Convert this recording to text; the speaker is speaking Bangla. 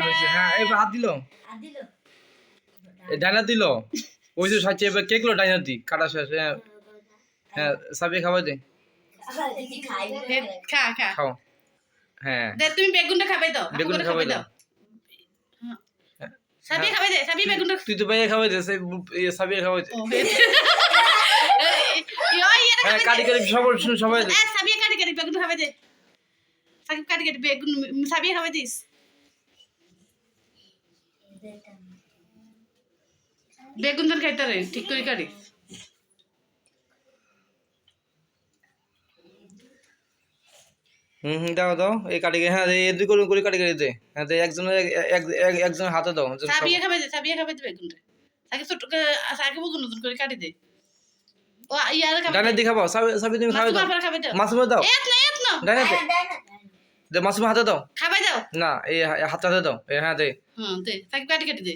হয়েছে হ্যাঁ এবার হাত দিল ডাইনার দিল ওই যে সাথে এবার কে গুলো ডাইনার দি কাটা শেষ হ্যাঁ হ্যাঁ সাবিয়া খাবার দে খা খা খাও হ্যাঁ দে তুমি বেগুনটা খাবাই দাও বেগুন খাবার দাও সাবিয়া খাবাই দে সাবিয়া বেগুনটা তুই তো ভাইয়া খাবার দে সাবিয়া খাবার দে হ্যাঁ কাটি কাটি সবাই দে সাবিয়া কাটি কাটি বেগুন খাবাই দে সাকিব কাটি কাটি বেগুন সাবিয়া খাবাই দিস বেগুন তোর খাইতে রে ঠিক করে কাটি দাও দাও এই কাটি হ্যাঁ এই দুই করে কাটি কাটি দে হ্যাঁ একজন হাতে দাও সাবিয়া খাবাই দে বেগুনটা সাকিব ছোট সাকিব নতুন করে কাটি দে ও ইয়ার খাবে ডাইনার দি খাবো সাবি তুমি খাবে দাও মাসুমা দাও এত না ডাইনার দে মাসুমা হাতে দাও খাবাই দাও না এই হাতে দাও হ্যাঁ দে দে সাকিব কাটি কাটি দে